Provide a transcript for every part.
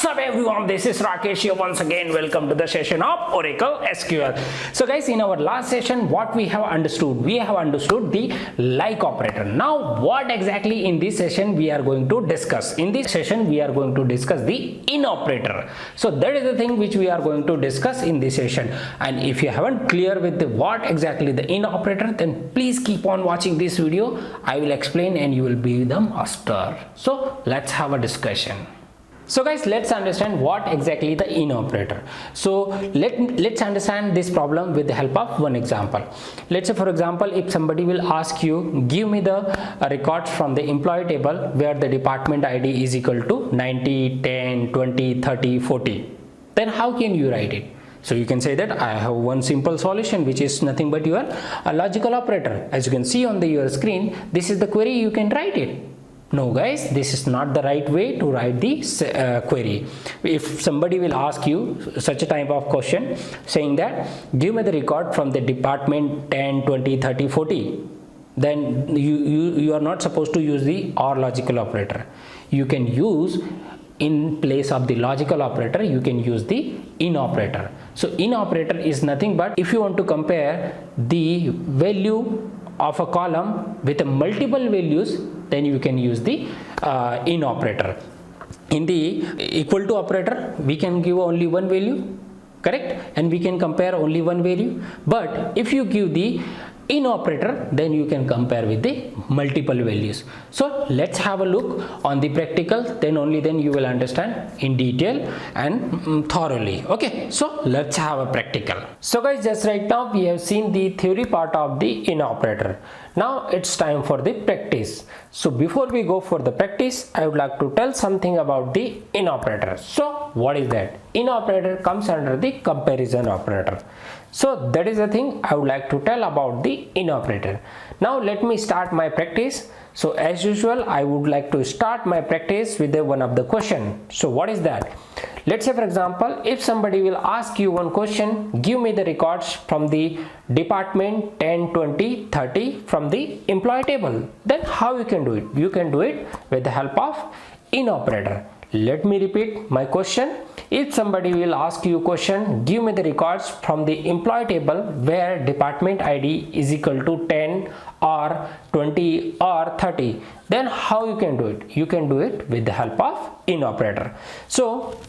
What's up everyone, this is Rakesh here once again. Welcome to the session of Oracle SQL. So guys, in our last session what we have understood? We have understood the like operator. Now what exactly in this session we are going to discuss? In this session we are going to discuss the in operator. So that is the thing which we are going to discuss in this session. And if you haven't clear with what exactly the in operator, then please keep on watching this video. I will explain and you will be the master. So let's have a discussion. So guys, let's understand what exactly the in operator. So let's understand this problem with the help of one example. Let's say for example, if somebody will ask you, give me the records from the employee table where the department ID is equal to 90, 10, 20, 30, 40. Then how can you write it? So you can say that I have one simple solution which is nothing but your logical operator. As you can see on your screen, this is the query, you can write it. No guys, this is not the right way to write the query. If somebody will ask you such a type of question saying that give me the record from the department 10, 20, 30, 40, then you are not supposed to use the or logical operator. You can use, in place of the logical operator, you can use the in operator. So in operator is nothing but if you want to compare the value of a column with multiple values, then you can use the in operator. In the equal to operator, we can give only one value, correct, and we can compare only one value. But if you give the in operator, then you can compare with the multiple values. So let's have a look on the practical, then only then you will understand in detail and thoroughly. Okay, so let's have a practical. So guys, just right now we have seen the theory part of the in operator. Now it's time for the practice. So before we go for the practice, I would like to tell something about the in operator. So what is that? In operator comes under the comparison operator. So that is the thing I would like to tell about the in operator. Now let me start my practice. So as usual, I would like to start my practice with one of the question. So what is that? Let's say for example, if somebody will ask you one question, give me the records from the department 10, 20, 30 from the employee table. Then how you can do it? You can do it with the help of in operator. Let me repeat my question. If somebody will ask you a question, give me the records from the employee table where department ID is equal to 10 or 20 or 30, then how you can do it? You can do it with the help of in operator. So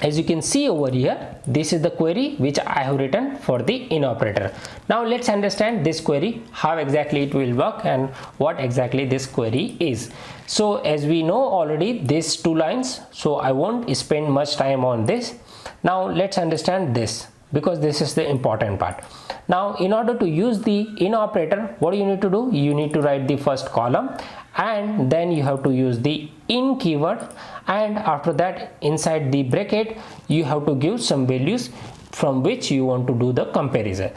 as you can see over here, this is the query which I have written for the in operator. Now let's understand this query, how exactly it will work and what exactly this query is. So as we know already these two lines, so I won't spend much time on this. Now let's understand this, because this is the important part. Now in order to use the in operator, what do you need to do? You need to write the first column and then you have to use the in keyword, and after that inside the bracket you have to give some values from which you want to do the comparison.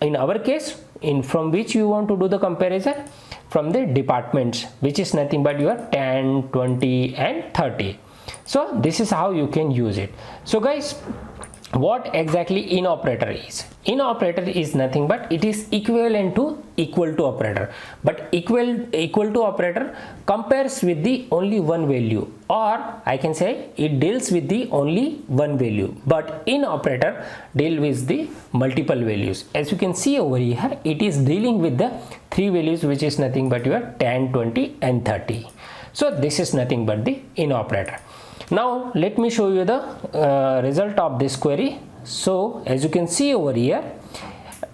In our case, from which you want to do the comparison? From the departments, which is nothing but your 10, 20 and 30. So this is how you can use it. So guys, what exactly in operator is? In operator is nothing but it is equivalent to equal to operator, but equal to operator compares with the only one value, or I can say it deals with the only one value, but in operator deal with the multiple values. As you can see over here, it is dealing with the three values, which is nothing but your 10, 20 and 30. So this is nothing but the in operator. Now let me show you the result of this query. So as you can see over here,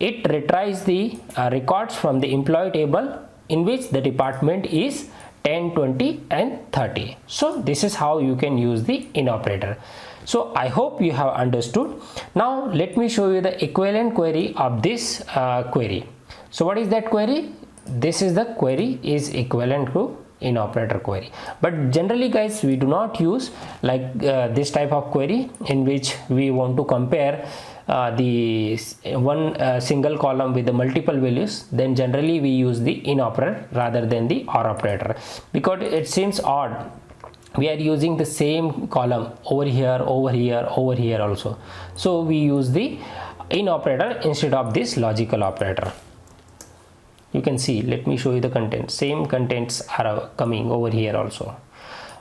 it retrieves the records from the employee table in which the department is 10, 20 and 30. So this is how you can use the in operator. So I hope you have understood. Now let me show you the equivalent query of this query. So what is that query? This is the query is equivalent to in operator query, but generally guys we do not use like this type of query in which we want to compare the one single column with the multiple values. Then generally we use the in operator rather than the or operator, because it seems odd. We are using the same column over here, over here, over here also. So we use the in operator instead of this logical operator. You can see, let me show you the content. Same contents are coming over here also.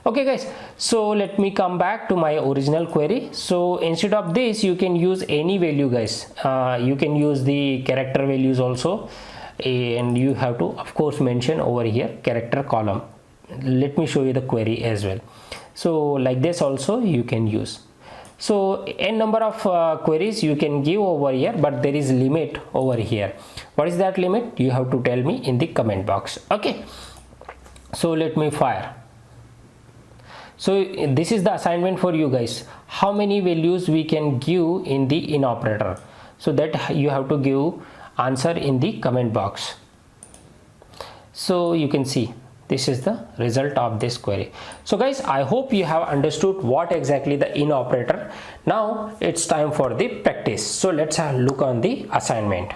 Okay guys, so let me come back to my original query. So instead of this, you can use any value guys. You can use the character values also, and you have to of course mention over here character column. Let me show you the query as well. So like this also you can use. So n number of queries you can give over here, but there is limit over here. What is that limit? You have to tell me in the comment box. Okay, so let me fire. So this is the assignment for you guys. How many values we can give in the in operator? So that you have to give answer in the comment box. So you can see this is the result of this query. So guys, I hope you have understood what exactly the in operator. Now it's time for the practice. So let's have a look on the assignment.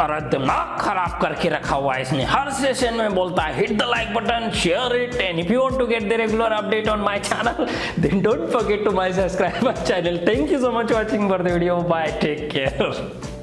अरे दिमाग खराब करके रखा हुआ है इसने, हर session में बोलता है hit the like button, share it, and if you want to get the regular update on my channel then don't forget to my subscribe my channel. Thank you so much watching for the video. Bye, take care.